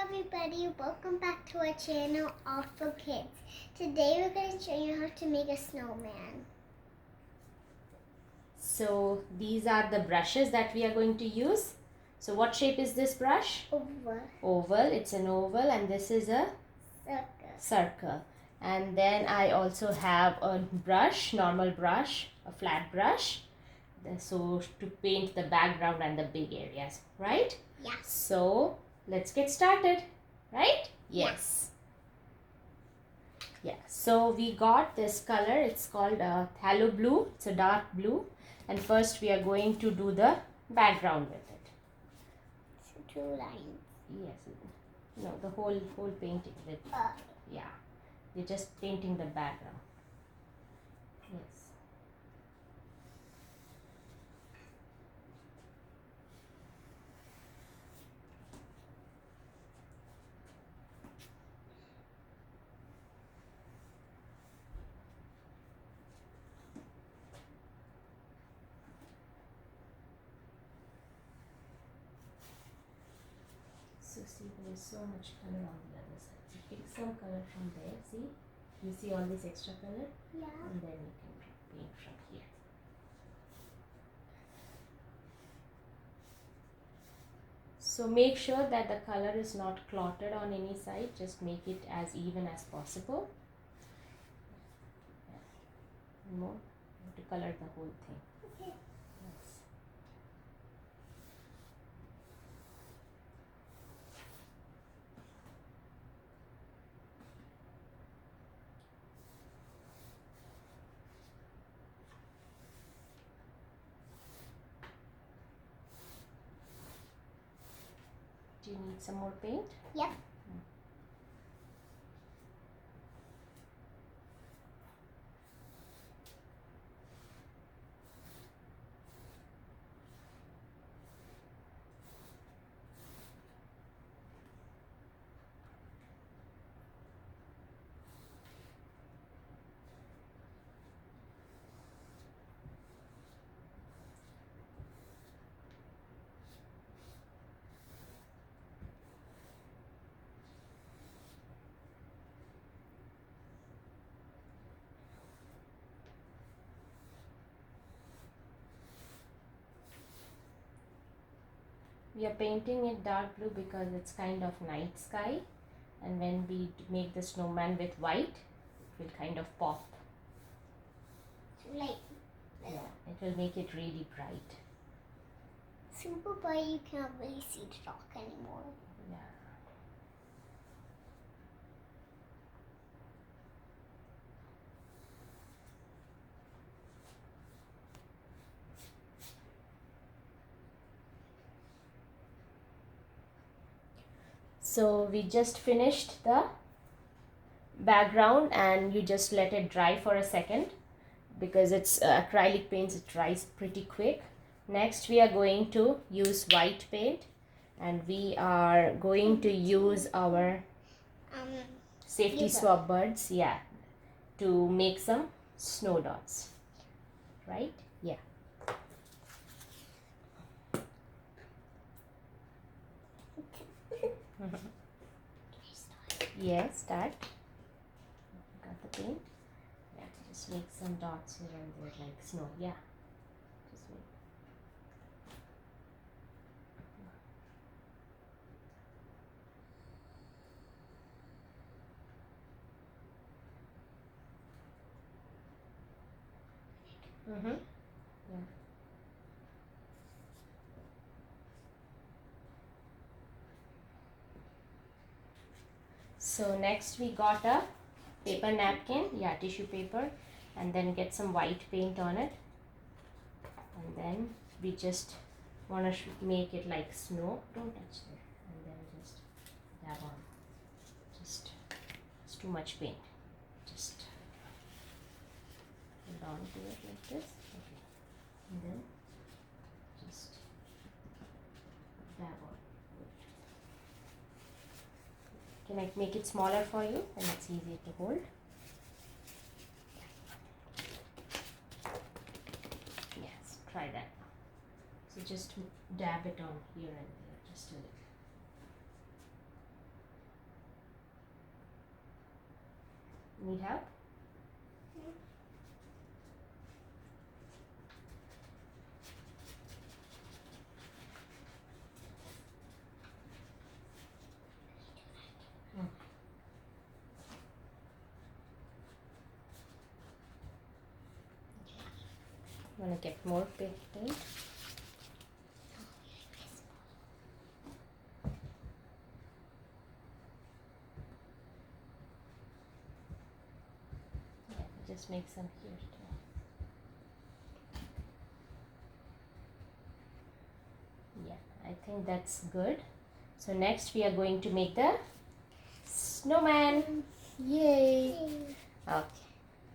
everybody, welcome back to our channel, All for Kids. Today we're going to show you how to make a snowman. So these are the brushes that we are going to use. So what shape is this brush? Oval. Oval, it's an oval, and this is a circle. And then I also have a brush, normal brush, a flat brush. So to paint the background and the big areas, right? Yeah. So let's get started, right? Yes. Yeah, so we got this color, it's called phthalo blue, it's a dark blue, and first we are going to do the background with it. So 2 lines. Yes, no, the whole painting with, yeah, you're just painting the background. Yes. So see, there is so much color on the other side. So pick some color from there, see? You see all this extra color? Yeah. And then you can paint from here. So make sure that the color is not clotted on any side. Just make it as even as possible. More to color the whole thing. Okay. Yes. Do you need some more paint? Yep. We are painting it dark blue because it's kind of night sky, and when we make the snowman with white, it will kind of pop. Like, Yeah, it will make it really bright. super bright, you can't really see the rock anymore. Yeah. So we just finished the background, and you just let it dry for a second because it's acrylic paints, it dries pretty quick. Next we are going to use white paint, and we are going to use our safety swab birds, yeah, to make some snow dots, right? Yeah. Yes, start. Got the paint? Yeah, just make some dots here and there like snow. Yeah. Just make. Yeah. So next we got a paper napkin, yeah, tissue paper, and then get some white paint on it, and then we just want to make it like snow. Don't touch there, and then just dab on. Just it's too much paint. Just hold on to it like this. Okay, and then just dab on. Can I make it smaller for you? Then it's easier to hold. Yes, try that now. So just dab it on here and there, just a little. Need help? Want to get more paint? Yeah, just make some here too. Yeah, I think that's good. So next we are going to make the snowman. Yay! Okay.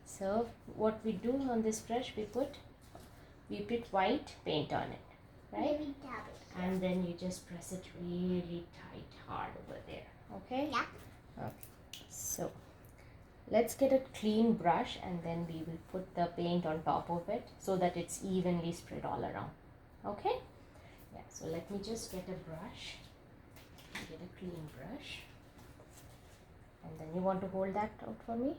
So what we do on this brush, we put white paint on it, right? Maybe dab it. And then you just press it really tight, hard over there. Okay? Yeah. Okay. So let's get a clean brush and then we will put the paint on top of it so that it's evenly spread all around. Okay? Yeah. So let me just get a brush. Get a clean brush. And then you want to hold that out for me?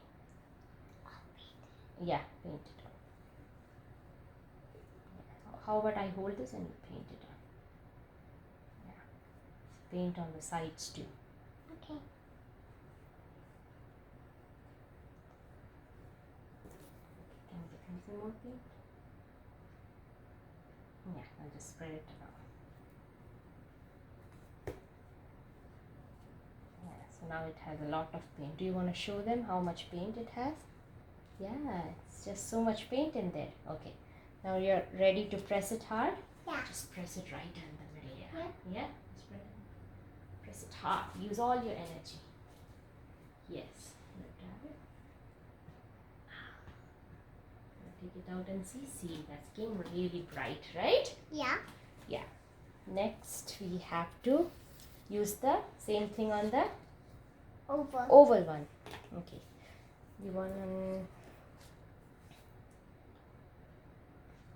Yeah, paint it on. Yeah. How about I hold this and you paint it on? Yeah. Paint on the sides too. Okay. Can you get me some more paint? Yeah, I'll just spread it around. Yeah, so now it has a lot of paint. Do you want to show them how much paint it has? Yeah, it's just so much paint in there. Okay, now you're ready to press it hard? Yeah. Just press it right in the middle. Yeah. Yeah? Spread it. Press it hard. Use all your energy. Yes. Grab it. Take it out and see. See, that's getting really bright, right? Yeah. Yeah. Next, we have to use the same thing on the Over. oval one. Okay. You want to...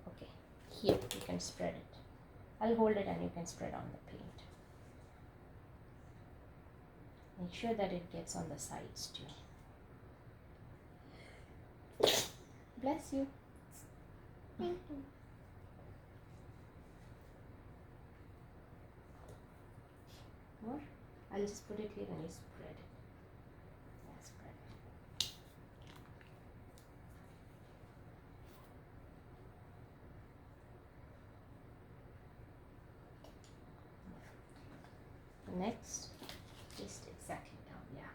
Okay. Here, you can spread it. I'll hold it and you can spread on the paint. Make sure that it gets on the sides too. Bless you. Thank you. More? I'll just put it here and you spread it. Yeah, spread it. Next, just exactly down, yeah.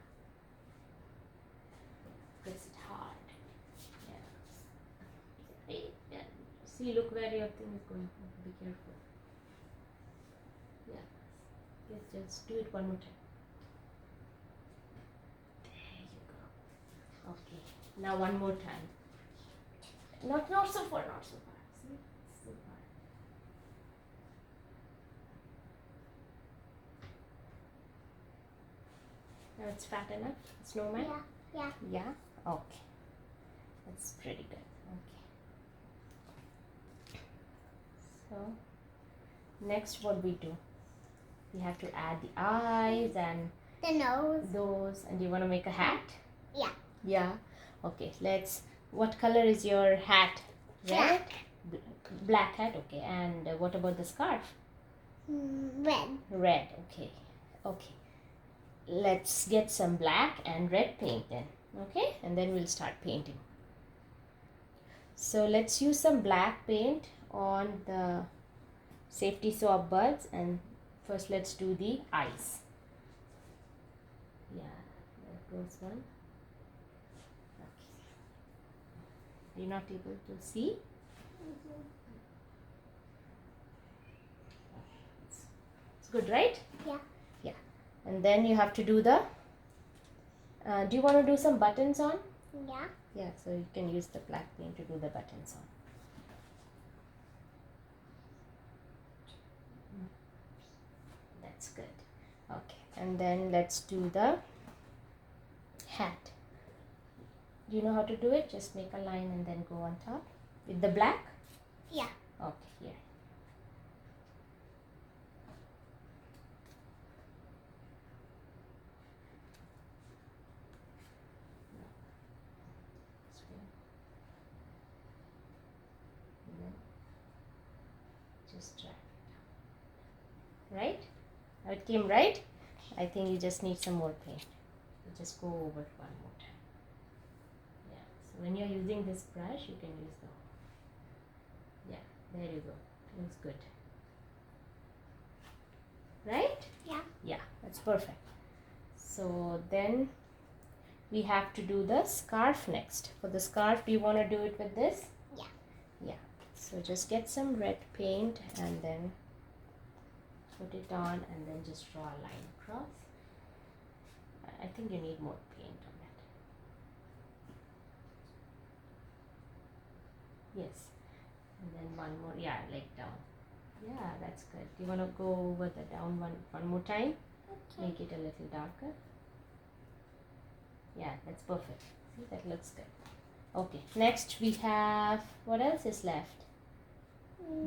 Press it hard. Yeah. Hey, yeah. See, look where your thing is going. Be careful. Yeah. Yes, just do it one more time. There you go. Okay. Now one more time. Not so far, not so far. See? So far. Now it's fat enough. Snowman? Yeah. Yeah. Yeah? Okay. That's pretty good. Okay. So, next what we do? We have to add the eyes and The nose. those. And you want to make a hat? Yeah. Yeah. Okay, what color is your hat? Red? Black hat, okay. And what about the scarf? Red. Red, okay. Okay. Let's get some black and red paint then. Okay, and then we'll start painting. So let's use some black paint on the safety swab buds, and first let's do the eyes. Yeah, there goes one. Okay. Are you not able to see? It's good, right? Yeah. Yeah. And then you have to do the do you want to do some buttons on? Yeah. Yeah, so you can use the black paint to do the buttons on. That's good. Okay, and then let's do the hat. Do you know how to do it? Just make a line and then go on top with the black. Yeah. Okay, here. Just drag it down. Right? Now it came right. I think you just need some more paint. You just go over it one more time. Yeah. So when you're using this brush, you can use the. Yeah. There you go. Looks good. Right? Yeah. Yeah. That's perfect. So then we have to do the scarf next. For the scarf, do you want to do it with this? Yeah. Yeah. So just get some red paint and then put it on and then just draw a line across. I think you need more paint on it. Yes. And then one more, yeah, like down. Yeah, that's good. You want to go over the down one more time? Okay. Make it a little darker. Yeah, that's perfect. See, that looks good. Okay, next we have, what else is left?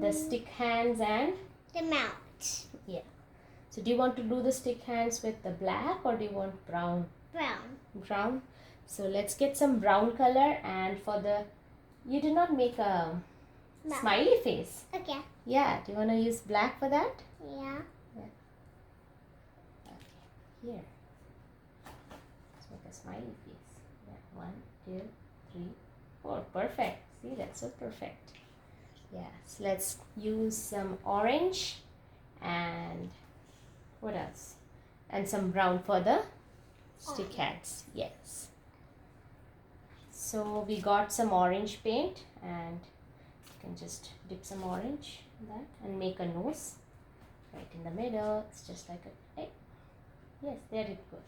The stick hands and? The mount. Yeah. So do you want to do the stick hands with the black or do you want brown? Brown. Brown. So let's get some brown color, and for the, you did not make a smiley face. Okay. Yeah, do you want to use black for that? Yeah. Okay, here. Let's make a smiley face. Yeah, 1, 2, 3, 4. Perfect. See, that's so perfect. Yeah, so let's use some orange and what else? And some brown for the stick hands. Yes. So we got some orange paint, and you can just dip some orange in that and make a nose right in the middle. It's just like a, hey, yes, there it goes.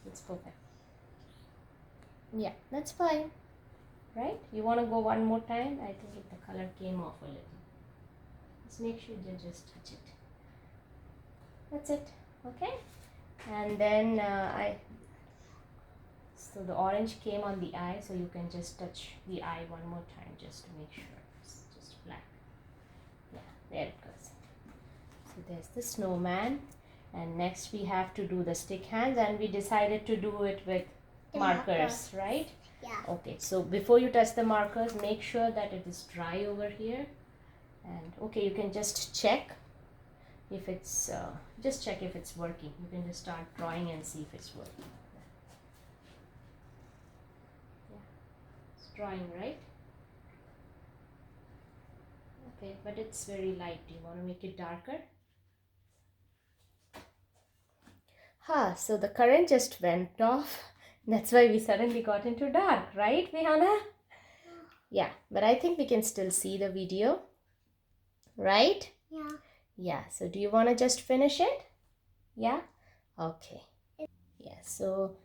It's perfect. Yeah, that's fine. Right? You want to go one more time? I think the color came off a little. Just make sure you just touch it. That's it. Okay? And then so the orange came on the eye, so you can just touch the eye one more time just to make sure it's just black. Yeah, there it goes. So there's the snowman, and next we have to do the stick hands, and we decided to do it with The markers, right? Yeah. Okay, so before you touch the markers, make sure that it is dry over here. And okay, you can just check if it's just check if it's working. You can just start drawing and see if it's working. Yeah, it's drawing, right? Okay, but it's very light. Do you want to make it darker? So the current just went off. That's why we suddenly got into dark, right, Vihana? Yeah, but I think we can still see the video, right? Yeah. Yeah, so do you want to just finish it? Yeah? Okay. Yeah, so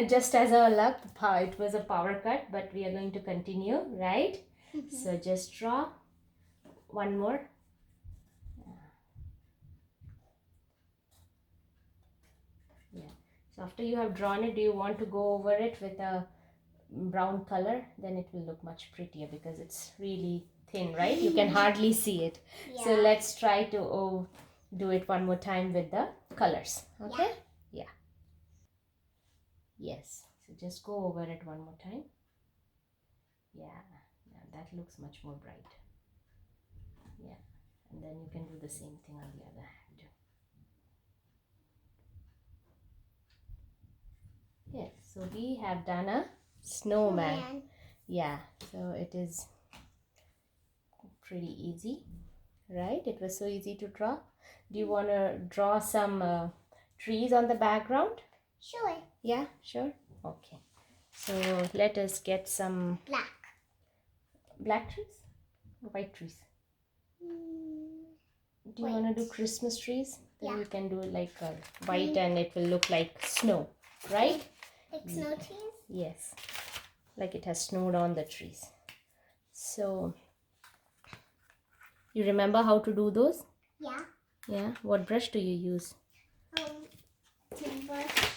just as our luck, it was a power cut, but we are going to continue, right? So just draw one more. Yeah. So after you have drawn it, do you want to go over it with a brown color? Then it will look much prettier because it's really thin, right? You can hardly see it. Yeah. So let's try to do it one more time with the colors. Okay? Yeah. Yes. So just go over it one more time. Yeah. That looks much more bright. Yeah. And then you can do the same thing on the other hand. Yes. So we have done a snowman. Yeah. So it is pretty easy, right? It was so easy to draw. Do you want to draw some trees on the background? Sure. Yeah, sure. Okay. So let us get some black trees or white trees. Do you want to do Christmas trees? Then Yeah. you can do like a white and it will look like snow, right? Like snow trees? Yes. Like it has snowed on the trees. So you remember how to do those? Yeah. Yeah. What brush do you use? Toothbrush.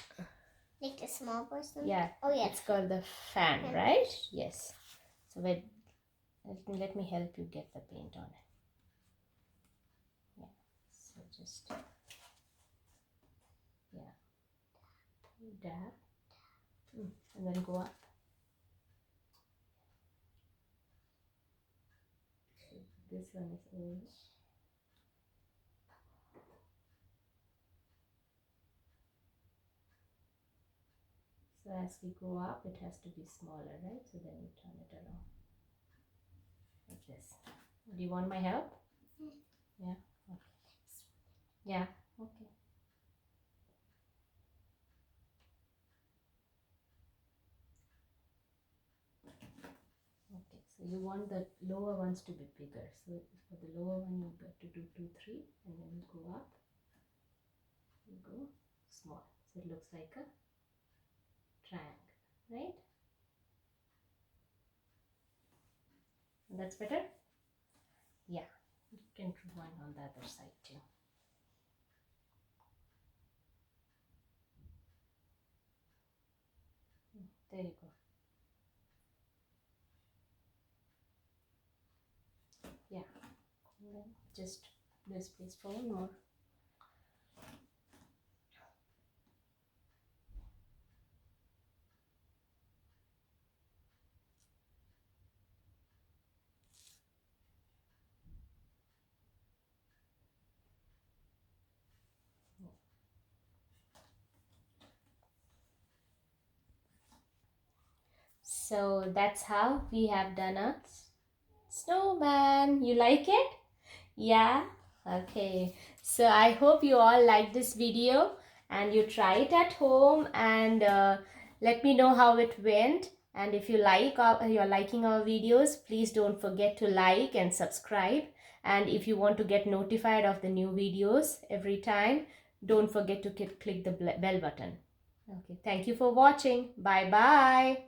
Like the small brush? Yeah. Oh, yeah. It's called the fan, right? Yes. So let me help you get the paint on it. Yeah. So just, yeah. Dab. And then go up. So this one is orange. So as we go up, it has to be smaller, right? So then you turn it around like this. Do you want my help? Yeah. Okay. Yeah. Okay. Okay. So you want the lower ones to be bigger. So for the lower one, you got to do 2, 3, and then you go up. You go small. So it looks like a triangle, right? That's better? Yeah. You can do one on the other side too. There you go. Yeah. And then just this place for one more. So that's how we have done a snowman. You like it? Yeah? Okay. So I hope you all like this video and you try it at home and let me know how it went. And if you're liking our videos, please don't forget to like and subscribe. And if you want to get notified of the new videos every time, don't forget to click the bell button. Okay. Thank you for watching. Bye bye.